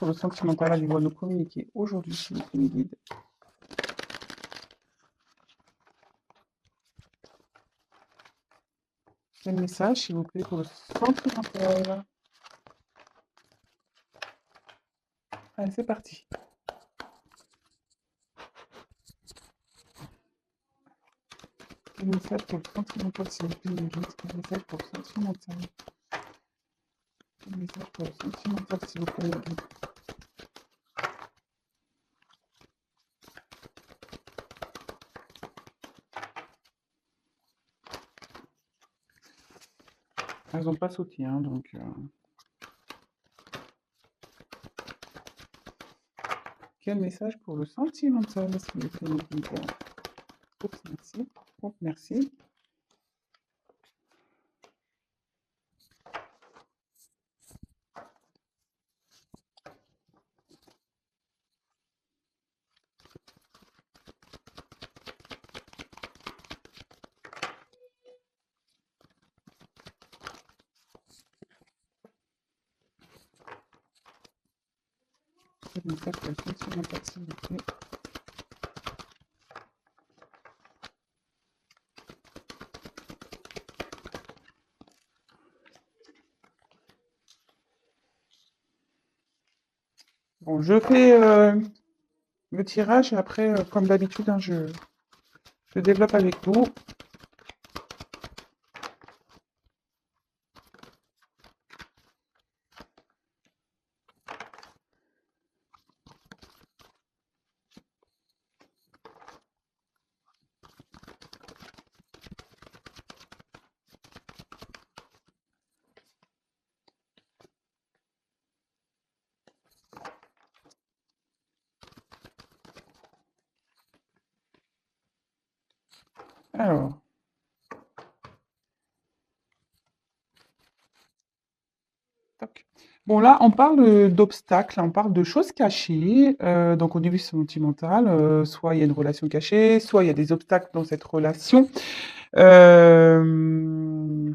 pour le sentimental à nous communiquer aujourd'hui, s'il vous plaît, mes guides? Quel message, s'il vous plaît, pour le sentimental? Allez, c'est parti. Quel message pour le sentimental, s'il vous plaît, mes guides? Quel message pour le sentimental? Quel message pour le sentimental, s'il vous plaît, mes guides? Elles n'ont pas sauté, hein, donc... Quel message pour le sentimental, s'il vous plaît, mes guides? Oups, merci. Oups, merci. Quel message pour le sentimental, s'il vous plaît? Bon, je fais le tirage et après, comme d'habitude, hein, je développe avec vous. Alors, toc. Bon, là, on parle d'obstacles, on parle de choses cachées. Donc, au niveau sentimental, soit il y a une relation cachée, soit il y a des obstacles dans cette relation. Euh,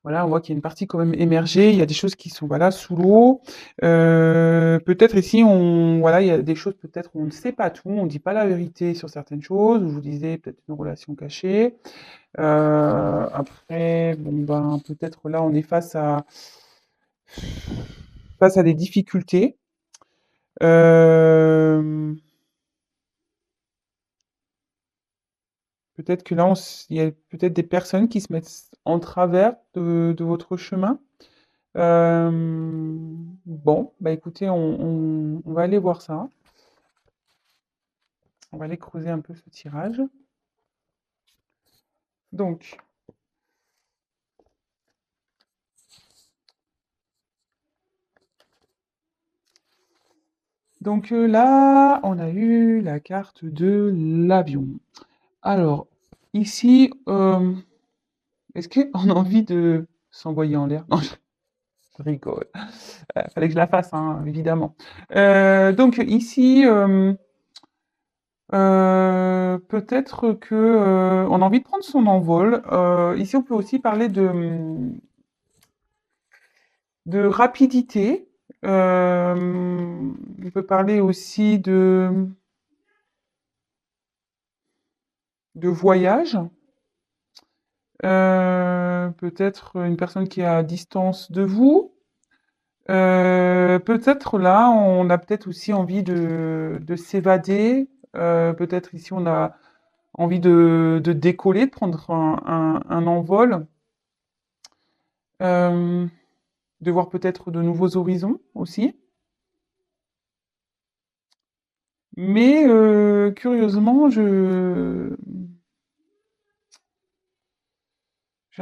Voilà, on voit qu'il y a une partie quand même émergée. Il y a des choses qui sont voilà sous l'eau. Peut-être ici, voilà, il y a des choses peut-être où on ne sait pas tout, on ne dit pas la vérité sur certaines choses. Où je vous disais peut-être une relation cachée. Après, bon ben peut-être là, on est face à des difficultés. Euh, Peut-être que là, il y a peut-être des personnes qui se mettent en travers de votre chemin. Euh, bon, bah écoutez, on va aller voir ça. On va aller creuser un peu ce tirage. Donc, là, on a eu la carte de l'avion. Alors, ici, est-ce qu'on a envie de s'envoyer en l'air? Non, je rigole. Fallait que je la fasse, hein, évidemment. Donc ici, peut-être que on a envie de prendre son envol. Ici, on peut aussi parler de rapidité. On peut parler aussi de voyage. Peut-être une personne qui est à distance de vous. Peut-être là, on a peut-être aussi envie de s'évader. Peut-être ici, on a envie de décoller, de prendre un envol, euh, de voir peut-être de nouveaux horizons aussi. Mais curieusement, j'ai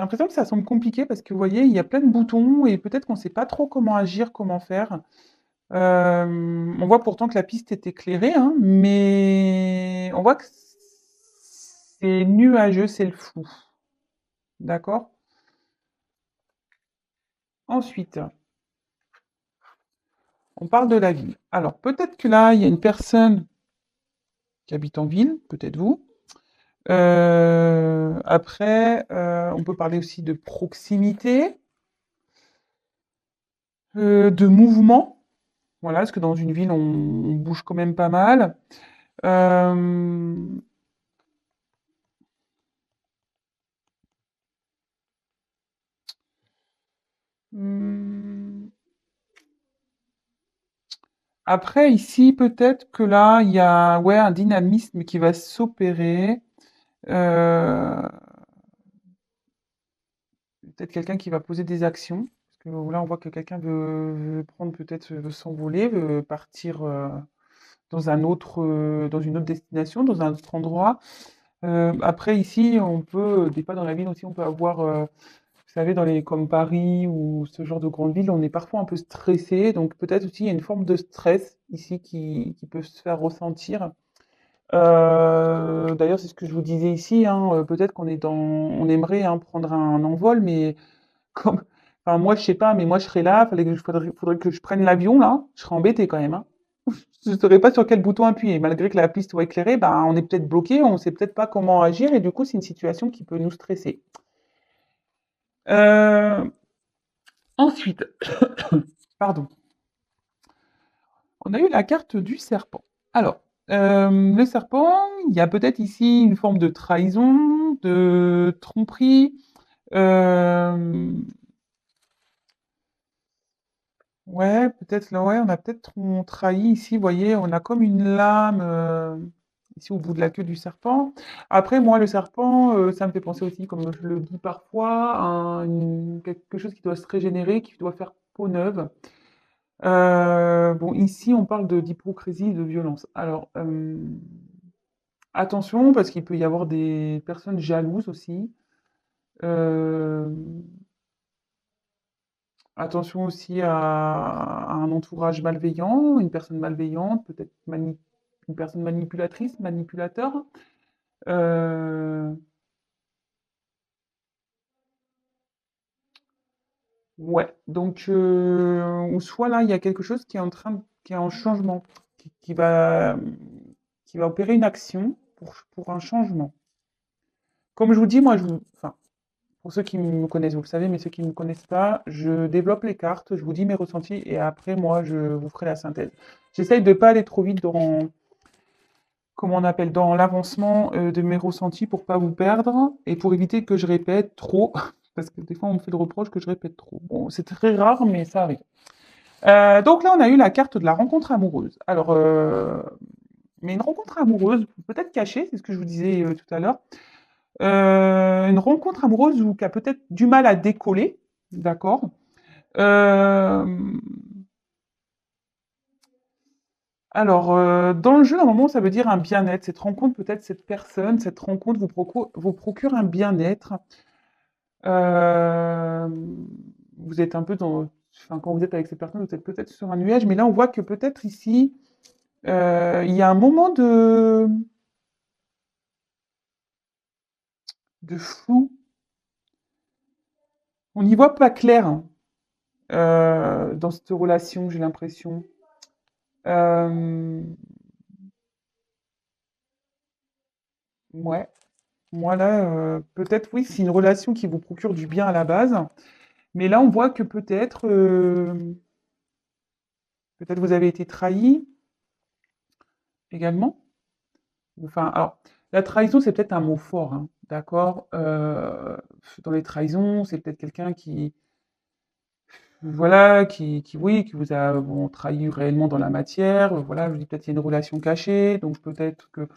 l'impression que ça semble compliqué parce que vous voyez, il y a plein de boutons et peut-être qu'on ne sait pas trop comment agir, comment faire. On voit pourtant que la piste est éclairée, hein, mais on voit que c'est nuageux, c'est le flou. D'accord? Ensuite, on parle de la ville. Alors, peut-être que là, il y a une personne qui habite en ville, peut-être vous. Après, on peut parler aussi de proximité, de mouvement. Voilà, parce que dans une ville, on bouge quand même pas mal. Euh, hmm, Après, ici, peut-être que là, il y a ouais, un dynamisme qui va s'opérer. Euh, Peut-être quelqu'un qui va poser des actions. Parce que là, on voit que quelqu'un veut prendre peut-être, veut s'envoler, veut partir dans dans une autre destination, dans un autre endroit. Après, ici, on peut, des fois dans la ville aussi, on peut avoir, vous savez, comme Paris ou ce genre de grande ville, on est parfois un peu stressé. Donc peut-être aussi il y a une forme de stress ici qui peut se faire ressentir. D'ailleurs, c'est ce que je vous disais ici, hein, peut-être on aimerait hein, prendre un envol, mais comme, enfin moi je sais pas, mais moi je serais là, faudrait que je prenne l'avion là, je serais embêté quand même, hein. Je ne saurais pas sur quel bouton appuyer. Malgré que la piste soit éclairée, ben, on est peut-être bloqué, on ne sait peut-être pas comment agir, et du coup, c'est une situation qui peut nous stresser. Euh, Ensuite, pardon, on a eu la carte du serpent. Alors, le serpent, il y a peut-être ici une forme de trahison, de tromperie. euh, ouais, peut-être là, ouais, on a peut-être trahi ici. Vous voyez, on a comme une lame ici au bout de la queue du serpent. Après, moi, le serpent, ça me fait penser aussi, comme je le dis parfois, à quelque chose qui doit se régénérer, qui doit faire peau neuve. Bon, ici, on parle d'hypocrisie et de violence. Alors, attention, parce qu'il peut y avoir des personnes jalouses aussi. Euh, Attention aussi à un entourage malveillant, une personne malveillante, peut-être une personne manipulatrice, manipulateur. Euh, ouais, donc, ou soit là, il y a quelque chose qui est en changement, qui va opérer une action pour un changement. Comme je vous dis, enfin, pour ceux qui me connaissent, vous le savez, mais ceux qui ne me connaissent pas, je développe les cartes, je vous dis mes ressentis et après, moi, je vous ferai la synthèse. J'essaye de ne pas aller trop vite comment on appelle, dans l'avancement de mes ressentis pour pas vous perdre et pour éviter que je répète trop, parce que des fois, on me fait le reproche que je répète trop. Bon, c'est très rare, mais ça arrive. Donc là, on a eu la carte de la rencontre amoureuse. Alors, mais une rencontre amoureuse, peut-être cachée, c'est ce que je vous disais tout à l'heure. Une rencontre amoureuse ou qui a peut-être du mal à décoller, d'accord. Euh, alors, dans le jeu, normalement, ça veut dire un bien-être. Cette rencontre, peut-être cette personne, cette rencontre vous procure un bien-être. Euh, Vous êtes un peu enfin, quand vous êtes avec cette personne, vous êtes peut-être sur un nuage, mais là, on voit que peut-être ici, il y a un moment de flou. On n'y voit pas clair hein, dans cette relation, j'ai l'impression. Euh, ouais, moi là, peut-être oui, c'est une relation qui vous procure du bien à la base, mais là on voit que peut-être vous avez été trahi également. Enfin, alors la trahison c'est peut-être un mot fort, hein, d'accord. Dans les trahisons, c'est peut-être quelqu'un qui voilà, oui, qui vous a bon, trahi réellement dans la matière. Voilà, je dis peut-être qu'il y a une relation cachée, donc peut-être que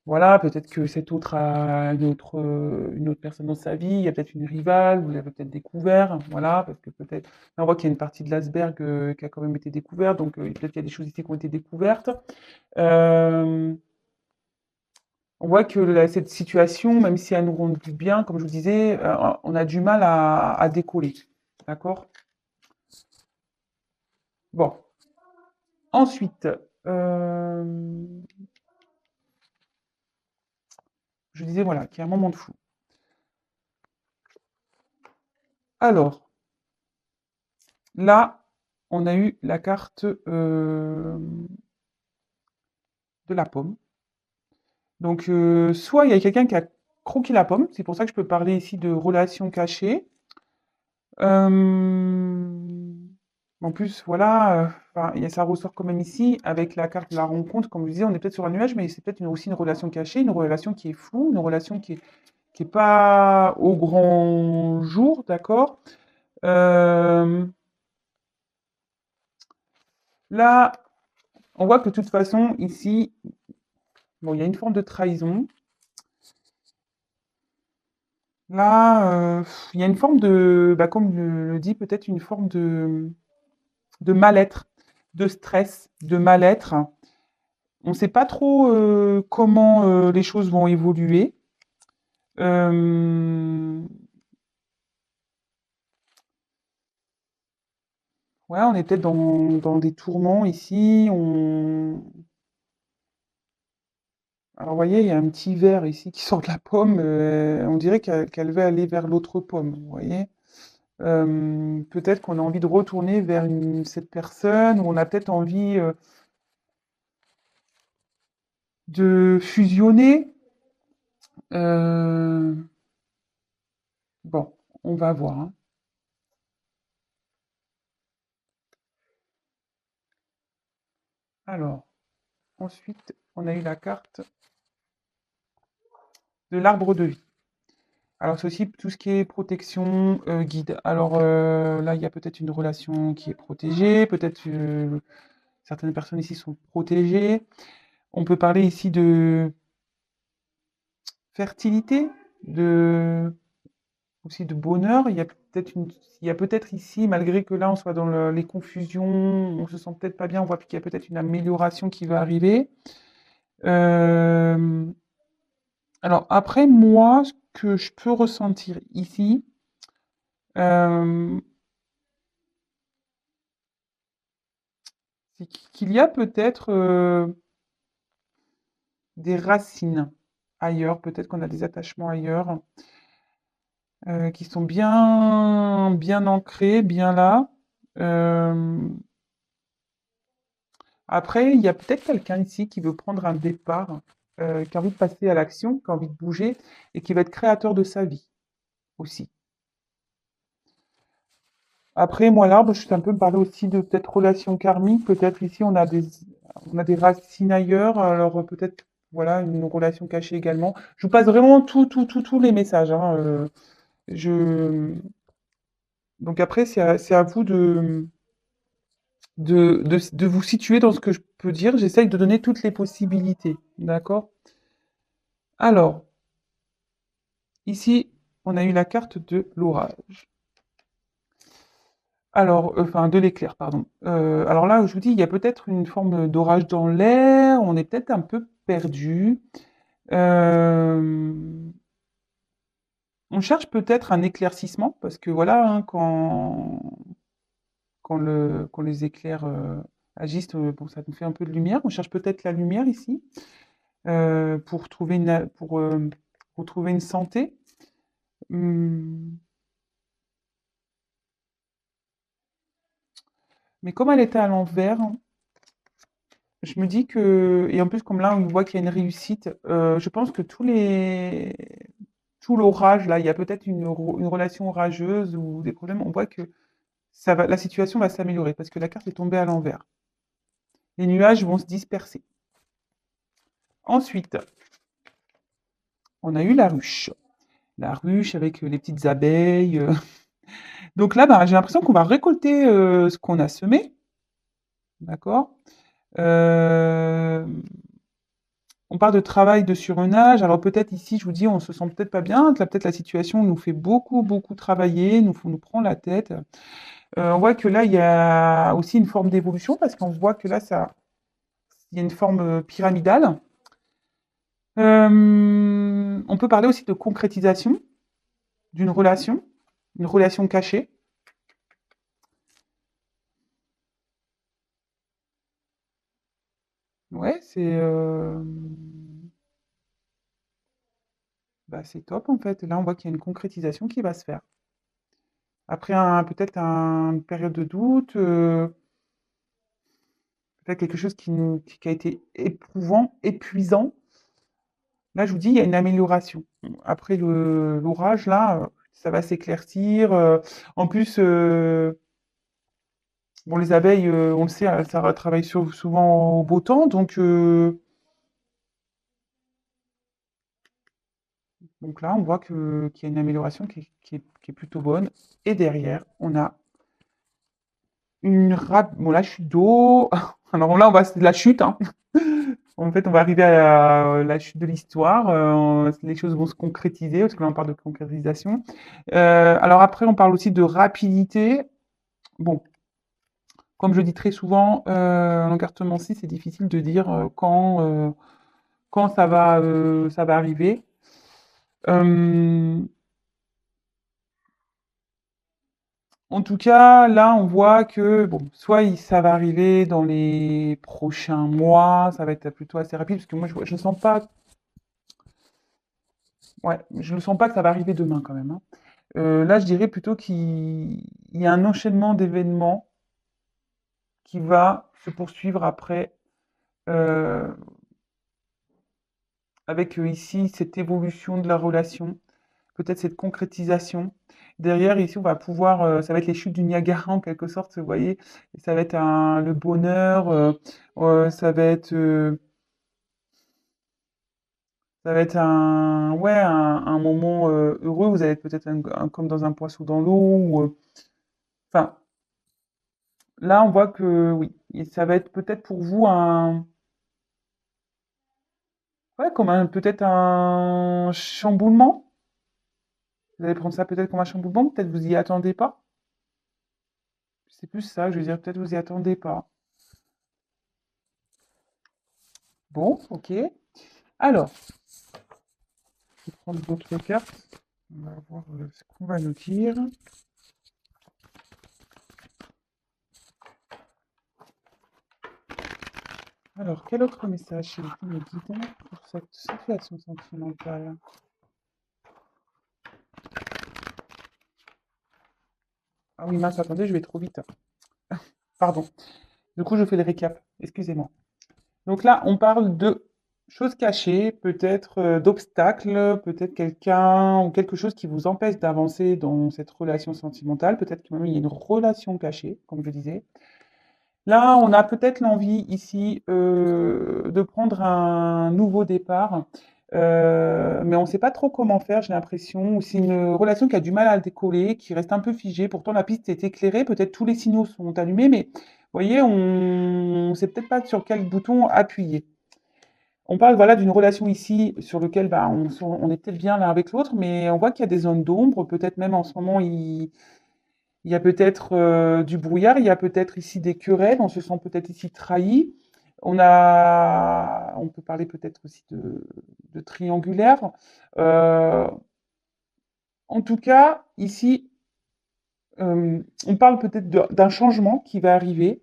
voilà, peut-être que cet autre a une autre personne dans sa vie, il y a peut-être une rivale, vous l'avez peut-être découvert, voilà, parce que peut-être là, on voit qu'il y a une partie de l'iceberg, qui a quand même été découverte, donc peut-être qu'il y a des choses ici qui ont été découvertes. Hem, on voit que cette situation, même si elle nous rend du bien, comme je vous disais, on a du mal à décoller. D'accord? Bon, ensuite, hem, je disais voilà, qu'il y a un moment de flou. Alors, là, on a eu la carte, de la pomme. Donc, soit il y a quelqu'un qui a croqué la pomme, c'est pour ça que je peux parler ici de relations cachées. Hem, En plus, voilà, enfin, ça ressort quand même ici, avec la carte de la rencontre, comme je disais, on est peut-être sur un nuage, mais c'est peut-être aussi une relation cachée, une relation qui est floue, une relation qui est pas au grand jour, d'accord? Euh, Là, on voit que de toute façon, ici, bon, il y a une forme de trahison. Là, il y a une forme de, bah, comme le dit, peut-être une forme de mal-être, de stress, de mal-être. On ne sait pas trop comment les choses vont évoluer. Euh, ouais, on est peut-être dans des tourments ici. Alors, vous voyez, il y a un petit verre ici qui sort de la pomme. On dirait qu'elle veut aller vers l'autre pomme, vous voyez. Peut-être qu'on a envie de retourner vers cette personne, ou on a peut-être envie de fusionner. Euh, bon, on va voir, hein. Alors, ensuite, on a eu la carte de l'arbre de vie. Alors, c'est aussi tout ce qui est protection, guide. Alors là, il y a peut-être une relation qui est protégée, peut-être certaines personnes ici sont protégées. On peut parler ici de fertilité, de, aussi de bonheur. Il y a peut-être ici, malgré que là on soit dans les confusions, on se sent peut-être pas bien, on voit qu'il y a peut-être une amélioration qui va arriver. Euh, alors après, moi, ce que je peux ressentir ici, euh, c'est qu'il y a peut-être des racines ailleurs, peut-être qu'on a des attachements ailleurs qui sont bien, bien ancrés, bien là. Euh, Après, il y a peut-être quelqu'un ici qui veut prendre un départ, qui a envie de passer à l'action, qui a envie de bouger et qui va être créateur de sa vie aussi. Après, moi, l'arbre, je suis un peu me parler aussi de peut-être relation karmique. Peut-être ici, on a des racines ailleurs. Alors peut-être, voilà, une relation cachée également. Je vous passe vraiment tous les messages, hein, je... Donc après, c'est à vous de vous situer dans ce que je peux dire. J'essaye de donner toutes les possibilités. D'accord? Alors, ici, on a eu la carte de l'orage. Alors, enfin, de l'éclair, pardon. Alors là, je vous dis, il y a peut-être une forme d'orage dans l'air, on est peut-être un peu perdu. Euh, on cherche peut-être un éclaircissement, parce que voilà, hein, quand les éclairs agissent, bon, ça nous fait un peu de lumière. On cherche peut-être la lumière ici, pour trouver pour trouver une santé. Hum, mais comme elle était à l'envers, je me dis que, et en plus, comme là, on voit qu'il y a une réussite, je pense que tout l'orage, là, il y a peut-être une relation orageuse ou des problèmes, on voit que la situation va s'améliorer parce que la carte est tombée à l'envers. Les nuages vont se disperser. Ensuite, on a eu la ruche. La ruche avec les petites abeilles. Donc là, ben, j'ai l'impression qu'on va récolter ce qu'on a semé, d'accord? Euh, On parle de travail de surmenage. Alors peut-être ici, je vous dis, on se sent peut-être pas bien. Là, peut-être la situation nous fait beaucoup travailler, nous prend la tête. On voit que là, il y a aussi une forme d'évolution parce qu'on voit que là, il y a une forme pyramidale. On peut parler aussi de concrétisation d'une relation, une relation cachée. Ouais, bah, c'est top en fait. Là, on voit qu'il y a une concrétisation qui va se faire. Après peut-être une période de doute, peut-être quelque chose qui a été éprouvant, épuisant. Là, je vous dis, il y a une amélioration. Après l'orage, là, ça va s'éclaircir. En plus, Bon, les abeilles, on le sait, ça travaille souvent au beau temps, donc là, on voit qu'il y a une amélioration qui est plutôt bonne. Et derrière, on a bon, la chute d'eau. Alors là, c'est de la chute, hein. En fait, on va arriver à la chute de l'histoire. Les choses vont se concrétiser, parce que là, on parle de concrétisation. Alors après, on parle aussi de rapidité. Bon, comme je dis très souvent, en encartomancie, c'est difficile de dire quand ça va arriver. Euh, En tout cas, là, on voit que bon, ça va arriver dans les prochains mois, ça va être plutôt assez rapide, parce que moi, je ne sens pas, ouais, je ne sens pas que ça va arriver demain quand même, hein. Là, je dirais plutôt qu'il y a un enchaînement d'événements qui va se poursuivre après, euh, avec ici cette évolution de la relation, peut-être cette concrétisation. Derrière, ici, on va pouvoir, ça va être les chutes du Niagara en quelque sorte, vous voyez, ça va être le bonheur, ça va être, ouais, un moment heureux. Vous allez être peut-être comme dans un poisson dans l'eau. Enfin, là, on voit que oui, et ça va être peut-être pour vous ouais, peut-être un chamboulement. Vous allez prendre ça peut-être comme un chamboulement, peut-être vous y attendez pas. C'est plus ça, je veux dire, peut-être vous y attendez pas. Bon, ok. Alors, je vais prendre d'autres cartes. On va voir ce qu'on va nous dire. Alors, quel autre message s'il vous plaît, me guide pour cette situation sentimentale? Ah oui, mince, attendez, je vais trop vite. Pardon. Du coup, je fais le récap. Excusez-moi. Donc là, on parle de choses cachées, peut-être d'obstacles, peut-être quelqu'un ou quelque chose qui vous empêche d'avancer dans cette relation sentimentale. Peut-être que même il y a une relation cachée, comme je disais. Là, on a peut-être l'envie ici de prendre un nouveau départ, mais on ne sait pas trop comment faire, j'ai l'impression. Ou c'est une relation qui a du mal à décoller, qui reste un peu figée. Pourtant, la piste est éclairée, peut-être tous les signaux sont allumés, mais vous voyez, on ne sait peut-être pas sur quel bouton appuyer. On parle voilà, d'une relation ici sur laquelle bah, on est peut-être bien l'un avec l'autre, mais on voit qu'il y a des zones d'ombre. Peut-être même en ce moment, il y a peut-être du brouillard, il y a peut-être ici des querelles, on se sent peut-être ici trahi. On peut parler peut-être aussi de triangulaire. Euh, En tout cas, ici, on parle peut-être d'un changement qui va arriver.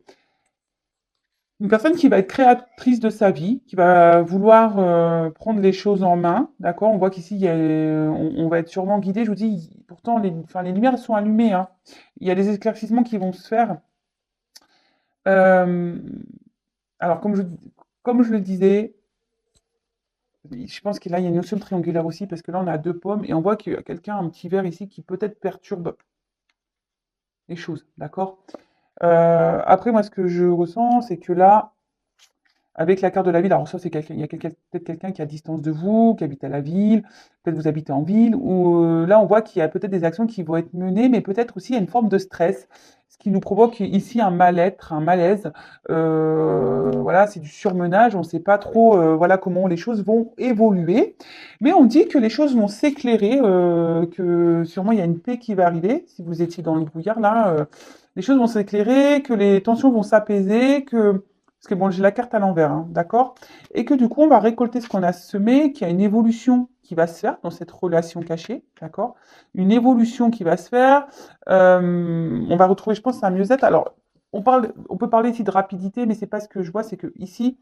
Une personne qui va être créatrice de sa vie, qui va vouloir prendre les choses en main, d'accord? On voit qu'ici, on va être sûrement guidé. Je vous dis, pourtant, enfin, les lumières sont allumées, hein. Il y a des éclaircissements qui vont se faire. Euh, alors, comme je le disais, je pense que là, il y a une notion de triangulaire aussi, parce que là, on a deux pommes, et on voit qu'il y a quelqu'un, un petit verre ici, qui peut-être perturbe les choses, d'accord? Après, moi, ce que je ressens, c'est que là, avec la carte de la ville, alors ça, c'est quelqu'un, il y a peut-être quelqu'un qui est à distance de vous, qui habite à la ville, peut-être vous habitez en ville, ou là, on voit qu'il y a peut-être des actions qui vont être menées, mais peut-être aussi il y a une forme de stress, ce qui nous provoque ici un mal-être, un malaise. Voilà, c'est du surmenage, on ne sait pas trop voilà, comment les choses vont évoluer, mais on dit que les choses vont s'éclairer, que sûrement il y a une paix qui va arriver, si vous étiez dans le brouillard, là, les choses vont s'éclairer, que les tensions vont s'apaiser, que parce que bon, j'ai la carte à l'envers, hein, d'accord? Et que du coup, on va récolter ce qu'on a semé, qu'il y a une évolution qui va se faire dans cette relation cachée, d'accord? Une évolution qui va se faire. On va retrouver, je pense, un mieux-être. Alors, on peut parler ici de rapidité, mais c'est pas ce que je vois, c'est que ici,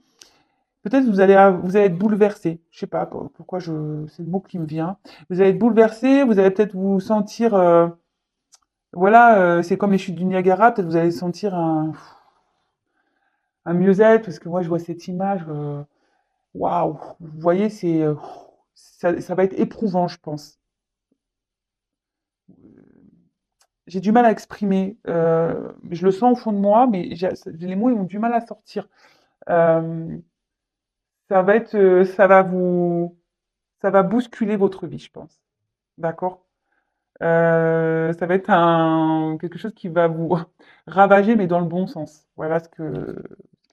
peut-être vous allez être bouleversé. Je sais pas pourquoi c'est le mot qui me vient. Vous allez être bouleversé, vous allez peut-être vous sentir, voilà, c'est comme les chutes du Niagara, peut-être vous allez sentir un mieux-être, parce que moi je vois cette image, waouh, vous voyez, ça va être éprouvant, je pense. j'ai du mal à exprimer. Je le sens au fond de moi, mais les mots, ils ont du mal à sortir. Euh, ça va ça va bousculer votre vie, je pense. D'accord? Ça va être quelque chose qui va vous ravager, mais dans le bon sens. Voilà ce que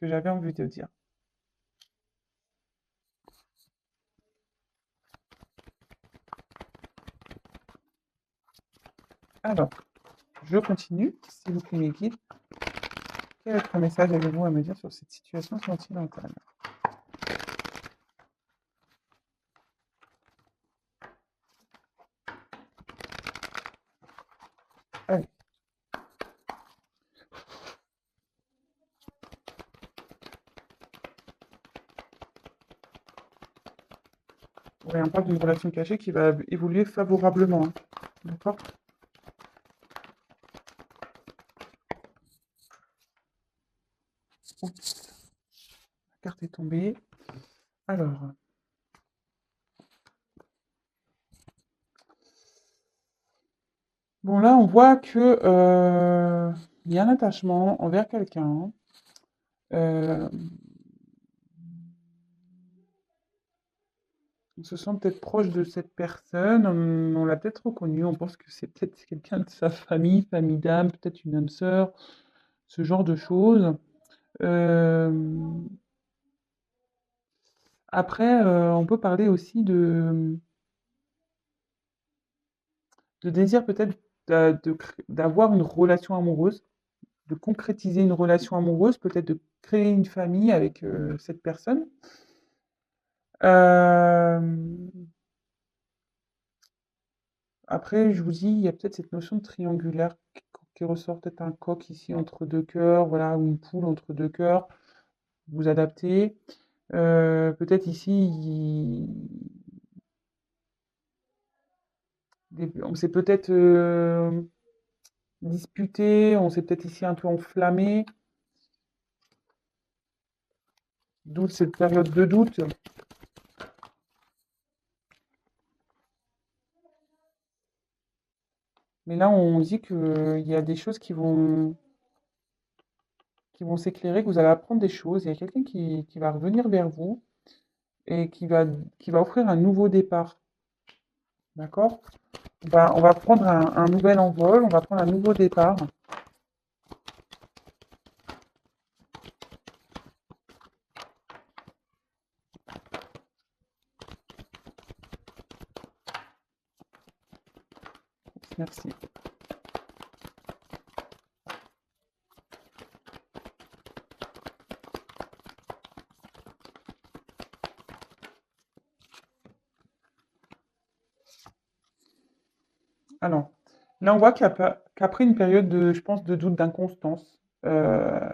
j'avais envie de dire. Alors, je continue. S'il vous plaît, mes guides, quel autre message avez-vous à me dire sur cette situation sentimentale? Allez, ouais, on parle d'une relation cachée qui va évoluer favorablement, hein. D'accord? Oups, la carte est tombée. Alors, bon, là, on voit que il y a un attachement envers quelqu'un. Euh, on se sent peut-être proche de cette personne, on l'a peut-être reconnu, on pense que c'est peut-être quelqu'un de sa famille, famille d'âme, peut-être une âme sœur, ce genre de choses. Euh, après, on peut parler aussi de désir peut-être d'avoir une relation amoureuse, de concrétiser une relation amoureuse, peut-être de créer une famille avec cette personne. Euh, Après, je vous dis, il y a peut-être cette notion de triangulaire qui ressort, peut-être un coq ici entre deux cœurs, voilà, ou une poule entre deux cœurs, vous adaptez. Peut-être ici, on s'est peut-être disputé, on s'est peut-être ici un peu enflammé, d'où cette période de doute. Mais là, on dit qu'il y a des choses qui vont s'éclairer, que vous allez apprendre des choses. Il y a quelqu'un qui va revenir vers vous et qui va offrir un nouveau départ. D'accord? On va prendre un nouvel envol, on va prendre un nouveau départ. Merci. Alors, là, on voit qu'après une période de, je pense, de doute, d'inconstance, euh,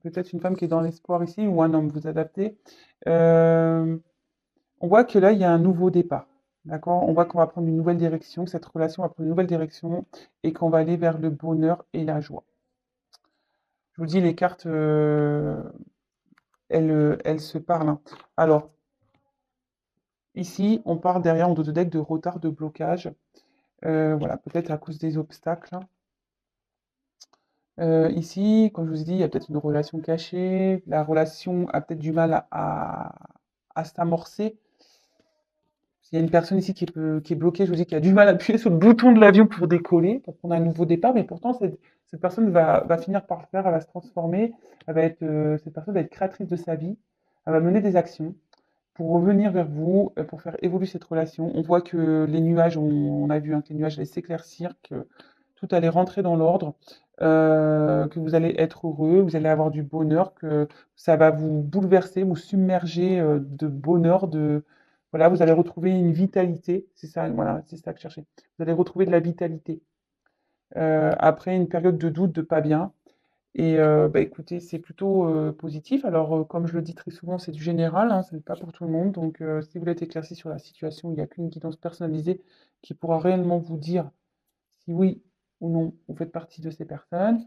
peut-être une femme qui est dans l'espoir ici, ou un homme, vous adaptez, euh, on voit que là, il y a un nouveau départ. D'accord? On voit qu'on va prendre une nouvelle direction, que cette relation va prendre une nouvelle direction, et qu'on va aller vers le bonheur et la joie. Je vous dis, les cartes, elles se parlent, hein. Alors, ici, on parle derrière en dos de deck de retard, de blocage. Voilà, peut-être à cause des obstacles, hein. Ici, comme je vous ai dit, il y a peut-être une relation cachée. La relation a peut-être du mal à s'amorcer. Il y a une personne ici qui est bloquée, je vous dis, qui a du mal à appuyer sur le bouton de l'avion pour décoller, pour prendre un nouveau départ, mais pourtant, cette personne va finir par le faire, elle va se transformer, cette personne va être créatrice de sa vie, elle va mener des actions pour revenir vers vous, pour faire évoluer cette relation. On voit que les nuages, on a vu hein, que les nuages allaient s'éclaircir, que tout allait rentrer dans l'ordre, que vous allez être heureux, vous allez avoir du bonheur, que ça va vous bouleverser, vous submerger de bonheur, voilà, vous allez retrouver une vitalité, c'est ça, voilà, c'est ça que je cherchais. Vous allez retrouver de la vitalité après une période de doute, de pas bien. Et bah, écoutez, c'est plutôt, positif. Alors, comme je le dis très souvent, c'est du général, hein, ce n'est pas pour tout le monde. Donc, si vous voulez être éclairci sur la situation, il n'y a qu'une guidance personnalisée qui pourra réellement vous dire si oui ou non vous faites partie de ces personnes.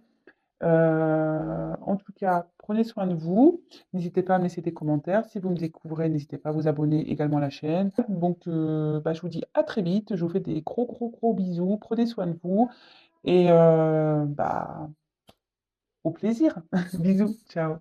En tout cas, prenez soin de vous. N'hésitez pas à me laisser des commentaires. Si vous me découvrez, n'hésitez pas à vous abonner également à la chaîne. Donc, bah, je vous dis à très vite. Je vous fais des gros, gros, gros bisous. Prenez soin de vous Et bah, au plaisir. Bisous, ciao.